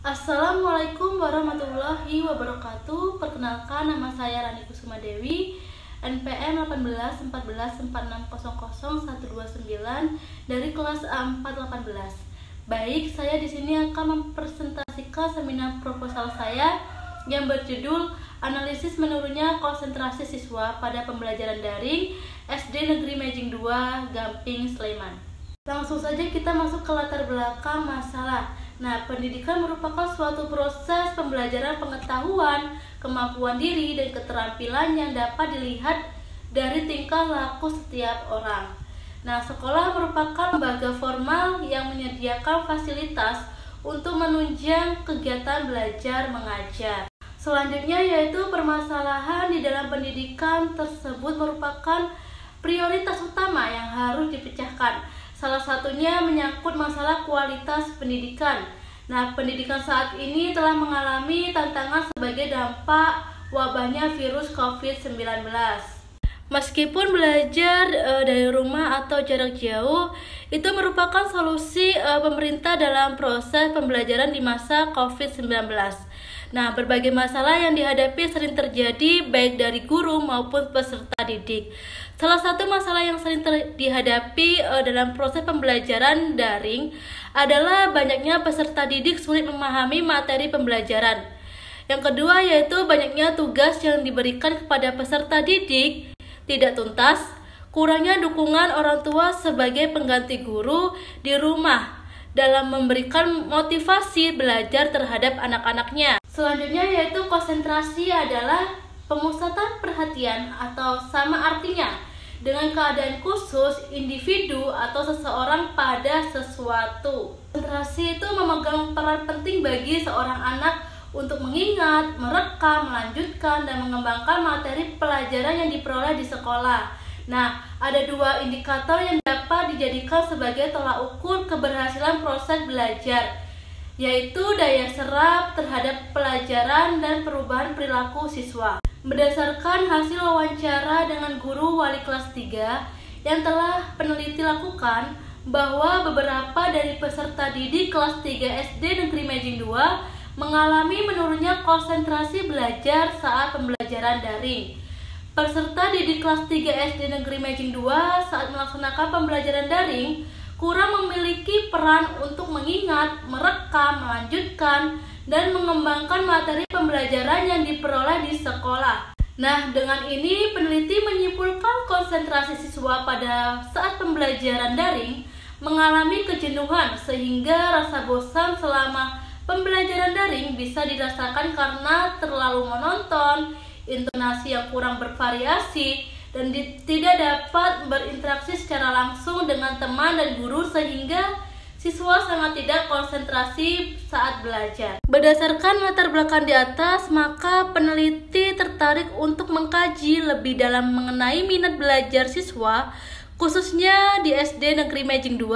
Assalamualaikum warahmatullahi wabarakatuh. Perkenalkan, nama saya Rani Kusuma Dewi, NPM 181446000129 dari kelas A418. Baik, saya di sini akan mempresentasikan seminar proposal saya yang berjudul Analisis Menurunnya Konsentrasi Siswa pada Pembelajaran Daring SD Negeri Mejing 2, Gamping, Sleman. Langsung saja kita masuk ke latar belakang masalah. Nah, pendidikan merupakan suatu proses pembelajaran pengetahuan, kemampuan diri, dan keterampilan yang dapat dilihat dari tingkah laku setiap orang. Nah, sekolah merupakan lembaga formal yang menyediakan fasilitas untuk menunjang kegiatan belajar mengajar. Selanjutnya yaitu permasalahan di dalam pendidikan tersebut merupakan prioritas utama yang harus dipecahkan. Salah satunya menyangkut masalah kualitas pendidikan. Nah, pendidikan saat ini telah mengalami tantangan sebagai dampak wabahnya virus COVID-19. Meskipun belajar dari rumah atau jarak jauh, itu merupakan solusi pemerintah dalam proses pembelajaran di masa COVID-19. Nah, berbagai masalah yang dihadapi sering terjadi baik dari guru maupun peserta didik. Salah satu masalah yang sering dihadapi dalam proses pembelajaran daring adalah banyaknya peserta didik sulit memahami materi pembelajaran. Yang kedua yaitu banyaknya tugas yang diberikan kepada peserta didik tidak tuntas, kurangnya dukungan orang tua sebagai pengganti guru di rumah dalam memberikan motivasi belajar terhadap anak-anaknya. Selanjutnya yaitu konsentrasi adalah pemusatan perhatian atau sama artinya dengan keadaan khusus individu atau seseorang pada sesuatu. Konsentrasi itu memegang peran penting bagi seorang anak untuk mengingat, merekam, melanjutkan, dan mengembangkan materi pelajaran yang diperoleh di sekolah. Nah, ada dua indikator yang dapat dijadikan sebagai tolak ukur keberhasilan proses belajar, yaitu daya serap terhadap pelajaran dan perubahan perilaku siswa. Berdasarkan hasil wawancara dengan guru wali kelas 3 yang telah peneliti lakukan, bahwa beberapa dari peserta didik kelas 3 SD Negeri Mejing 2 mengalami menurunnya konsentrasi belajar saat pembelajaran daring. Peserta didik kelas 3 SD Negeri Mejing 2 saat melaksanakan pembelajaran daring kurang memiliki peran untuk mengingat, merekam, melanjutkan, dan mengembangkan materi pembelajaran yang diperoleh di sekolah. Nah, dengan ini peneliti menyimpulkan konsentrasi siswa pada saat pembelajaran daring mengalami kejenuhan sehingga rasa bosan selama pembelajaran daring bisa dirasakan karena terlalu monoton, intonasi yang kurang bervariasi, dan tidak dapat berinteraksi secara langsung dengan teman dan guru sehingga siswa sangat tidak konsentrasi saat belajar. Berdasarkan latar belakang di atas, maka peneliti tertarik untuk mengkaji lebih dalam mengenai minat belajar siswa, khususnya di SD Negeri Mejing 2,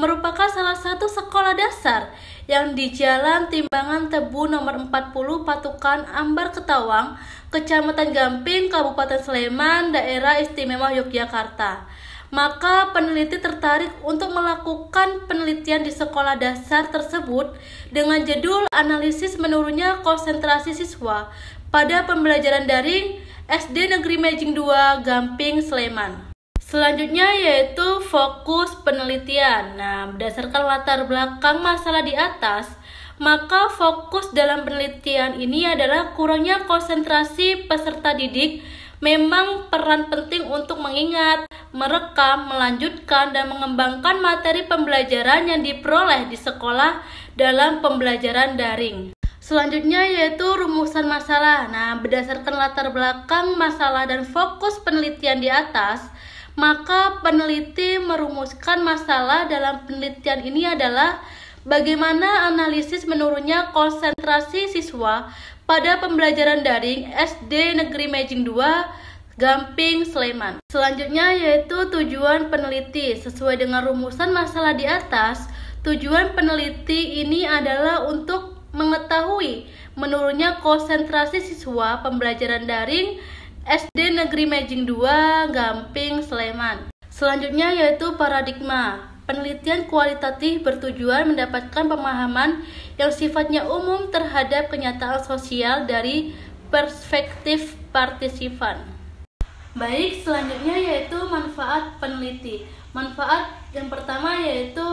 merupakan salah satu sekolah dasar yang di Jalan Timbangan Tebu nomor 40 Patukan Ambar Ketawang, Kecamatan Gamping, Kabupaten Sleman, Daerah Istimewa Yogyakarta. Maka peneliti tertarik untuk melakukan penelitian di sekolah dasar tersebut dengan judul Analisis Menurunnya Konsentrasi Siswa pada Pembelajaran Daring SD Negeri Mejing 2, Gamping, Sleman. Selanjutnya yaitu fokus penelitian. Nah, berdasarkan latar belakang masalah di atas, maka fokus dalam penelitian ini adalah kurangnya konsentrasi peserta didik. Memang peran penting untuk mengingat, merekam, melanjutkan, dan mengembangkan materi pembelajaran yang diperoleh di sekolah dalam pembelajaran daring. Selanjutnya yaitu rumusan masalah. Nah, berdasarkan latar belakang masalah dan fokus penelitian di atas, maka peneliti merumuskan masalah dalam penelitian ini adalah bagaimana analisis menurunnya konsentrasi siswa pada pembelajaran daring SD Negeri Mejing 2, Gamping, Sleman. Selanjutnya yaitu tujuan peneliti. Sesuai dengan rumusan masalah di atas, tujuan peneliti ini adalah untuk mengetahui menurunnya konsentrasi siswa pembelajaran daring SD Negeri Mejing 2, Gamping, Sleman. Selanjutnya yaitu paradigma. penelitian kualitatif bertujuan mendapatkan pemahaman yang sifatnya umum terhadap kenyataan sosial dari perspektif partisipan. Baik, selanjutnya yaitu manfaat peneliti. Manfaat yang pertama yaitu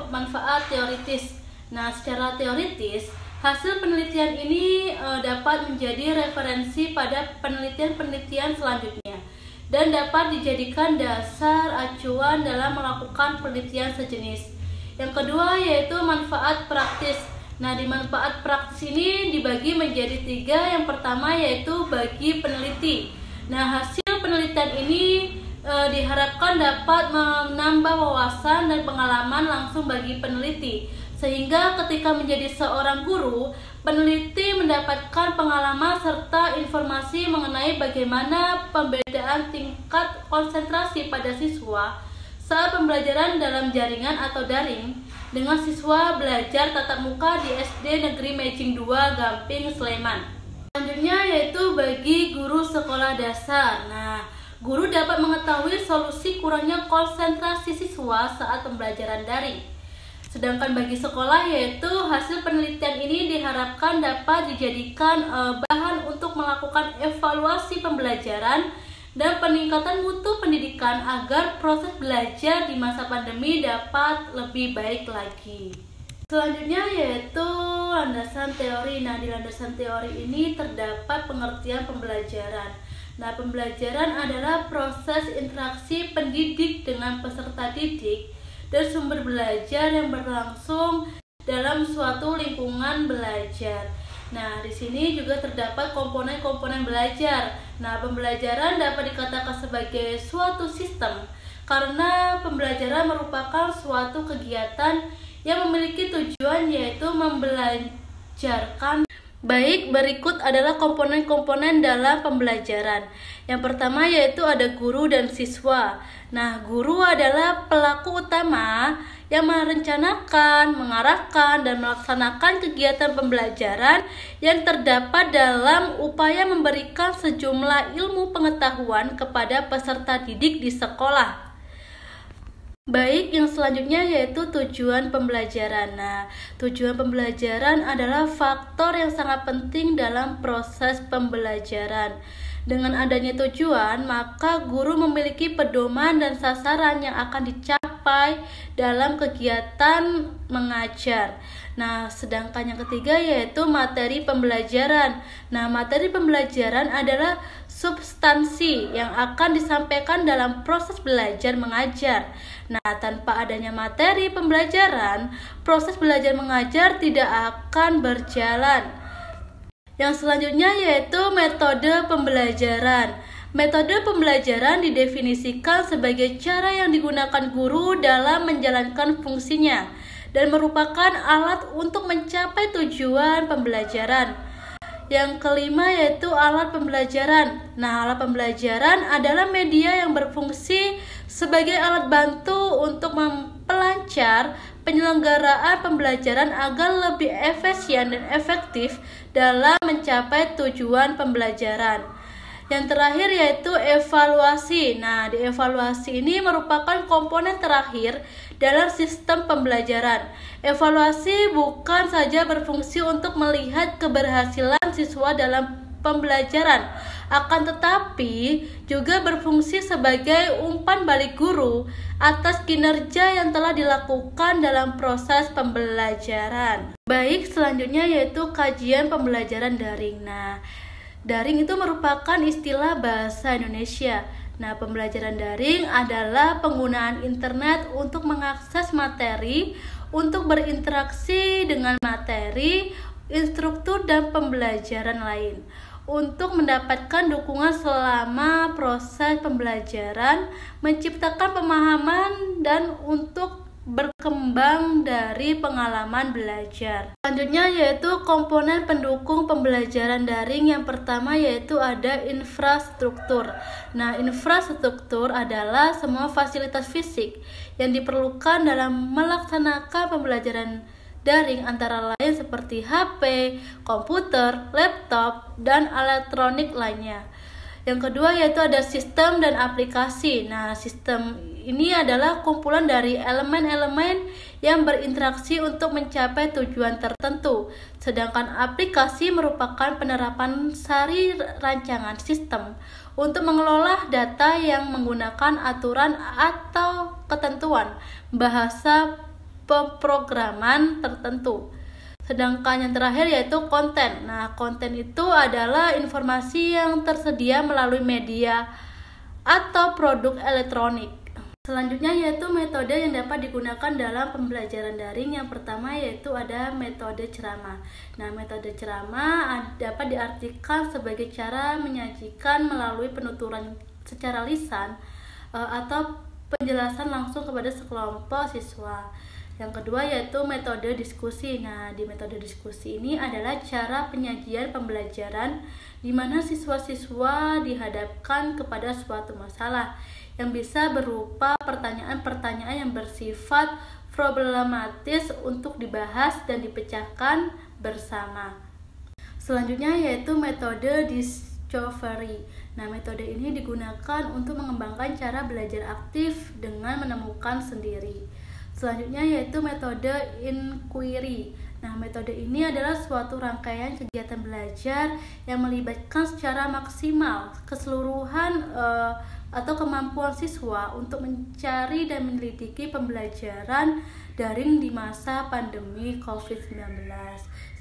manfaat teoritis. Nah, secara teoritis, hasil penelitian ini dapat menjadi referensi pada penelitian-penelitian selanjutnya dan dapat dijadikan dasar acuan dalam melakukan penelitian sejenis. Yang kedua yaitu manfaat praktis. Nah, di manfaat praktis ini dibagi menjadi 3. Yang pertama yaitu bagi peneliti. Nah, hasil penelitian ini diharapkan dapat menambah wawasan dan pengalaman langsung bagi peneliti, sehingga ketika menjadi seorang guru, peneliti mendapatkan pengalaman serta informasi mengenai bagaimana pembedaan tingkat konsentrasi pada siswa saat pembelajaran dalam jaringan atau daring dengan siswa belajar tatap muka di SD Negeri Mejing 2 Gamping, Sleman. Selanjutnya yaitu bagi guru sekolah dasar. Nah, guru dapat mengetahui solusi kurangnya konsentrasi siswa saat pembelajaran daring. Sedangkan bagi sekolah yaitu hasil penelitian ini diharapkan dapat dijadikan bahan untuk melakukan evaluasi pembelajaran dan peningkatan mutu pendidikan agar proses belajar di masa pandemi dapat lebih baik lagi. Selanjutnya yaitu landasan teori. Nah, di landasan teori ini terdapat pengertian pembelajaran. Nah, pembelajaran adalah proses interaksi pendidik dengan peserta didik dan sumber belajar yang berlangsung dalam suatu lingkungan belajar. Nah, di sini juga terdapat komponen-komponen belajar. Nah, pembelajaran dapat dikatakan sebagai suatu sistem karena pembelajaran merupakan suatu kegiatan yang memiliki tujuan yaitu membelajarkan. Baik, berikut adalah komponen-komponen dalam pembelajaran. Yang pertama yaitu ada guru dan siswa. Nah, guru adalah pelaku utama yang merencanakan, mengarahkan, dan melaksanakan kegiatan pembelajaran yang terdapat dalam upaya memberikan sejumlah ilmu pengetahuan kepada peserta didik di sekolah. Baik, yang selanjutnya yaitu tujuan pembelajaran. Nah, tujuan pembelajaran adalah faktor yang sangat penting dalam proses pembelajaran. Dengan adanya tujuan, maka guru memiliki pedoman dan sasaran yang akan dicapai dalam kegiatan mengajar. Nah, sedangkan yang ketiga yaitu materi pembelajaran. Nah, materi pembelajaran adalah substansi yang akan disampaikan dalam proses belajar mengajar. Nah, tanpa adanya materi pembelajaran, proses belajar mengajar tidak akan berjalan. Yang selanjutnya yaitu metode pembelajaran. Metode pembelajaran didefinisikan sebagai cara yang digunakan guru dalam menjalankan fungsinya dan merupakan alat untuk mencapai tujuan pembelajaran. Yang kelima yaitu alat pembelajaran. Nah, alat pembelajaran adalah media yang berfungsi sebagai alat bantu untuk memperlancar penyelenggaraan pembelajaran agar lebih efisien dan efektif dalam mencapai tujuan pembelajaran. Yang terakhir yaitu evaluasi. Nah, di evaluasi ini merupakan komponen terakhir dalam sistem pembelajaran. Evaluasi bukan saja berfungsi untuk melihat keberhasilan siswa dalam pembelajaran, akan tetapi juga berfungsi sebagai umpan balik guru atas kinerja yang telah dilakukan dalam proses pembelajaran. Baik, selanjutnya yaitu kajian pembelajaran daring. Nah, daring itu merupakan istilah bahasa Indonesia. Nah, pembelajaran daring adalah penggunaan internet untuk mengakses materi, untuk berinteraksi dengan materi, instruktur, dan pembelajaran lain, untuk mendapatkan dukungan selama proses pembelajaran, menciptakan pemahaman, dan untuk berkembang dari pengalaman belajar. Selanjutnya yaitu komponen pendukung pembelajaran daring. Yang pertama yaitu ada infrastruktur. Nah, infrastruktur adalah semua fasilitas fisik yang diperlukan dalam melaksanakan pembelajaran daring, antara lain seperti HP, komputer, laptop, dan elektronik lainnya. Yang kedua yaitu ada sistem dan aplikasi. Nah, sistem ini adalah kumpulan dari elemen-elemen yang berinteraksi untuk mencapai tujuan tertentu. Sedangkan aplikasi merupakan penerapan sari rancangan sistem untuk mengelola data yang menggunakan aturan atau ketentuan bahasa pemrograman tertentu. Sedangkan yang terakhir yaitu konten. Nah, konten itu adalah informasi yang tersedia melalui media atau produk elektronik. Selanjutnya yaitu metode yang dapat digunakan dalam pembelajaran daring. Yang pertama yaitu ada metode ceramah. Nah, metode ceramah dapat diartikan sebagai cara menyajikan melalui penuturan secara lisan atau penjelasan langsung kepada sekelompok siswa. Yang kedua yaitu metode diskusi. Nah, di metode diskusi ini adalah cara penyajian pembelajaran di mana siswa-siswa dihadapkan kepada suatu masalah yang bisa berupa pertanyaan-pertanyaan yang bersifat problematis untuk dibahas dan dipecahkan bersama. Selanjutnya yaitu metode discovery. Nah, metode ini digunakan untuk mengembangkan cara belajar aktif dengan menemukan sendiri. Selanjutnya yaitu metode inquiry. Nah, metode ini adalah suatu rangkaian kegiatan belajar yang melibatkan secara maksimal keseluruhan atau kemampuan siswa untuk mencari dan menyelidiki pembelajaran daring di masa pandemi COVID-19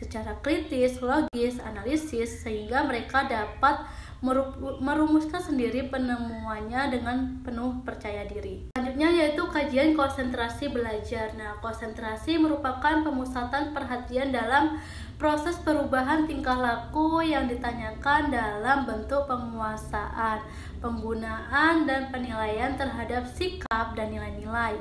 secara kritis, logis, analisis, sehingga mereka dapat merumuskan sendiri penemuannya dengan penuh percaya diri. Selanjutnya yaitu kajian konsentrasi belajar. Nah, konsentrasi merupakan pemusatan perhatian dalam proses perubahan tingkah laku yang ditanyakan dalam bentuk penguasaan, penggunaan, dan penilaian terhadap sikap dan nilai-nilai,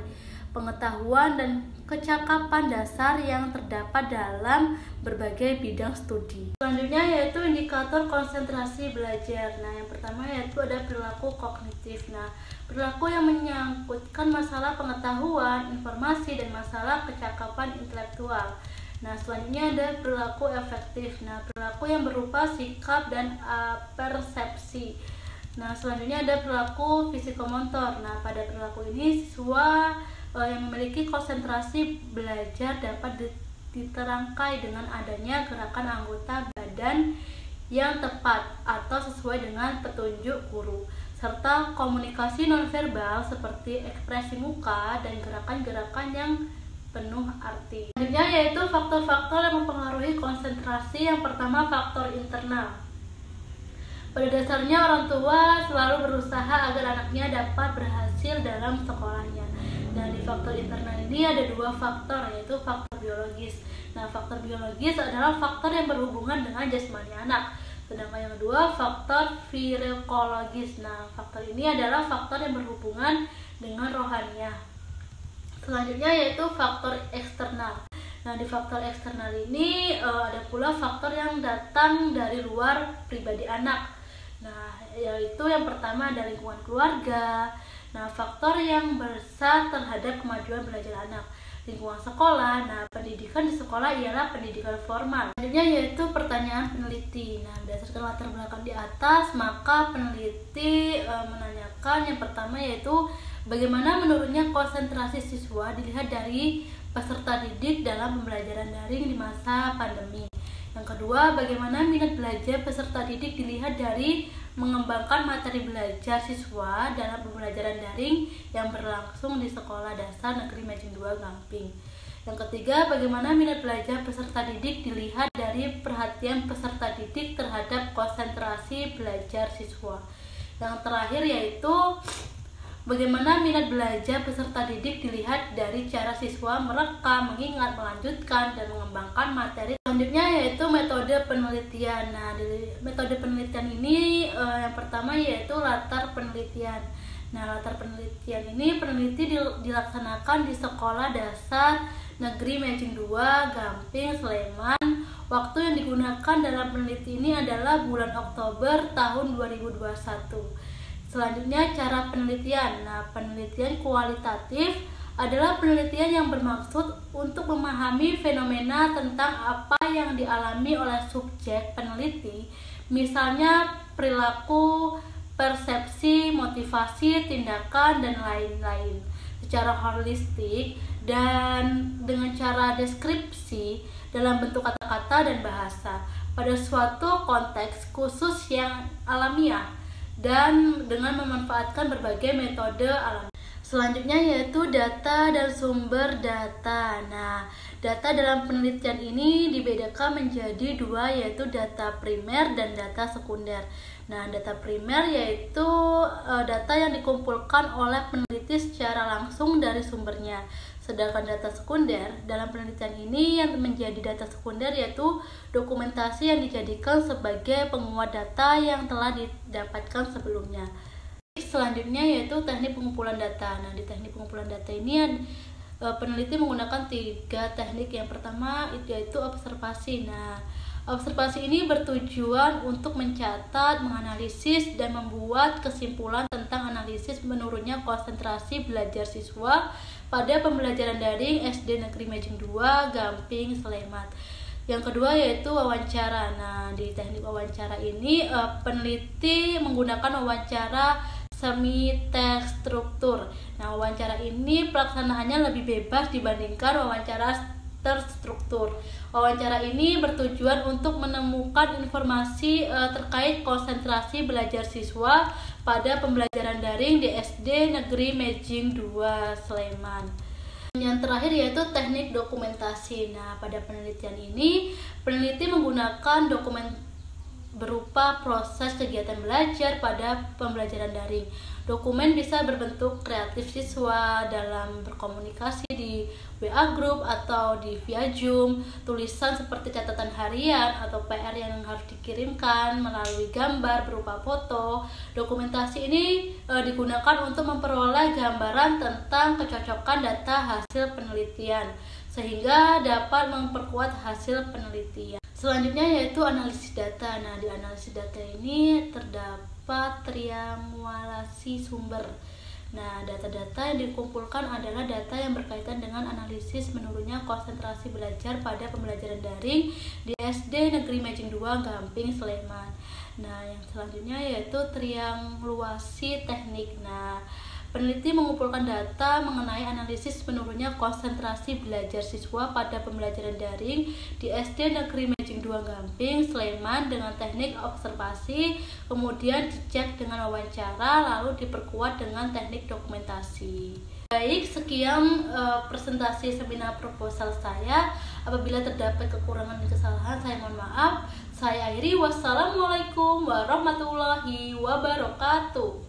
pengetahuan, dan kecakapan dasar yang terdapat dalam berbagai bidang studi. Selanjutnya yaitu indikator konsentrasi belajar. Nah, yang pertama yaitu ada perilaku kognitif. Nah, perilaku yang menyangkutkan masalah pengetahuan, informasi, dan masalah kecakapan intelektual. Nah, selanjutnya ada perilaku efektif. Nah, perilaku yang berupa sikap dan persepsi. Nah, selanjutnya ada perilaku fisikomotor. Nah, pada perilaku ini siswa yang memiliki konsentrasi belajar dapat diterangkai dengan adanya gerakan anggota badan yang tepat atau sesuai dengan petunjuk guru, serta komunikasi nonverbal seperti ekspresi muka dan gerakan-gerakan yang penuh arti. Selanjutnya yaitu faktor-faktor yang mempengaruhi konsentrasi. Yang pertama, faktor internal. Pada dasarnya orang tua selalu berusaha agar anaknya dapat berhasil dalam sekolahnya. Nah, di faktor internal ini ada dua faktor, yaitu faktor biologis. Nah, faktor biologis adalah faktor yang berhubungan dengan jasmani anak. Sedangkan yang kedua, faktor psikologis. Nah, faktor ini adalah faktor yang berhubungan dengan rohaniah. Selanjutnya yaitu faktor eksternal. Nah, di faktor eksternal ini ada pula faktor yang datang dari luar pribadi anak. Nah, yaitu yang pertama ada lingkungan keluarga. Nah, faktor yang besar terhadap kemajuan belajar anak. Lingkungan sekolah. Nah, pendidikan di sekolah ialah pendidikan formal. Selanjutnya yaitu pertanyaan peneliti. Nah, berdasarkan latar belakang di atas, maka peneliti menanyakan yang pertama yaitu bagaimana menurunnya konsentrasi siswa dilihat dari peserta didik dalam pembelajaran daring di masa pandemi. Yang kedua, bagaimana minat belajar peserta didik dilihat dari mengembangkan materi belajar siswa dalam pembelajaran daring yang berlangsung di Sekolah Dasar Negeri Majeng 2 Gamping. Yang ketiga, bagaimana minat belajar peserta didik dilihat dari perhatian peserta didik terhadap konsentrasi belajar siswa. Yang terakhir yaitu bagaimana minat belajar peserta didik dilihat dari cara siswa merekam, mengingat, melanjutkan, dan mengembangkan materi. Selanjutnya yaitu metode penelitian. Nah, di metode penelitian ini yang pertama yaitu latar penelitian. Nah, latar penelitian ini peneliti dilaksanakan di Sekolah Dasar Negeri Majeng 2 Gamping, Sleman. Waktu yang digunakan dalam peneliti ini adalah bulan Oktober tahun 2021. Selanjutnya cara penelitian. Nah, penelitian kualitatif adalah penelitian yang bermaksud untuk memahami fenomena tentang apa yang dialami oleh subjek peneliti, misalnya perilaku, persepsi, motivasi, tindakan, dan lain-lain secara holistik dan dengan cara deskripsi dalam bentuk kata-kata dan bahasa pada suatu konteks khusus yang alamiah dan dengan memanfaatkan berbagai metode alamiah. Selanjutnya yaitu data dan sumber data. Nah, data dalam penelitian ini dibedakan menjadi dua, yaitu data primer dan data sekunder. Nah, data primer yaitu data yang dikumpulkan oleh peneliti secara langsung dari sumbernya. Sedangkan data sekunder dalam penelitian ini yang menjadi data sekunder yaitu dokumentasi yang dijadikan sebagai penguat data yang telah didapatkan sebelumnya. Selanjutnya yaitu teknik pengumpulan data. Nah, di teknik pengumpulan data ini peneliti menggunakan 3 teknik. Yang pertama yaitu observasi. Nah, observasi ini bertujuan untuk mencatat, menganalisis, dan membuat kesimpulan tentang analisis menurunnya konsentrasi belajar siswa pada pembelajaran daring SD Negeri Mejeng 2, Gamping, Sleman. Yang kedua yaitu wawancara. Nah, di teknik wawancara ini peneliti menggunakan wawancara semi terstruktur. Nah, wawancara ini pelaksanaannya lebih bebas dibandingkan wawancara terstruktur. Wawancara ini bertujuan untuk menemukan informasi terkait konsentrasi belajar siswa pada pembelajaran daring di SD Negeri Mejeng 2, Sleman. Yang terakhir yaitu teknik dokumentasi. Nah, pada penelitian ini peneliti menggunakan dokumen berupa proses kegiatan belajar pada pembelajaran daring. Dokumen bisa berbentuk kreatif siswa dalam berkomunikasi di WA group atau di via Zoom, tulisan seperti catatan harian atau PR yang harus dikirimkan melalui gambar berupa foto. Dokumentasi ini digunakan untuk memperoleh gambaran tentang kecocokan data hasil penelitian sehingga dapat memperkuat hasil penelitian. Selanjutnya yaitu analisis data. Nah, di analisis data ini terdapat triangulasi sumber. Nah, data-data yang dikumpulkan adalah data yang berkaitan dengan analisis menurunnya konsentrasi belajar pada pembelajaran daring di SD Negeri Mejeng 2, Gamping, Sleman. Nah, yang selanjutnya yaitu triangulasi teknik. Nah, peneliti mengumpulkan data mengenai analisis menurunnya konsentrasi belajar siswa pada pembelajaran daring di SD Negeri Mejeng 2, Gamping, Sleman dengan teknik observasi, kemudian dicek dengan wawancara, lalu diperkuat dengan teknik dokumentasi. Baik, sekian presentasi seminar proposal saya. Apabila terdapat kekurangan dan kesalahan, saya mohon maaf. Saya akhiri. Wassalamualaikum warahmatullahi wabarakatuh.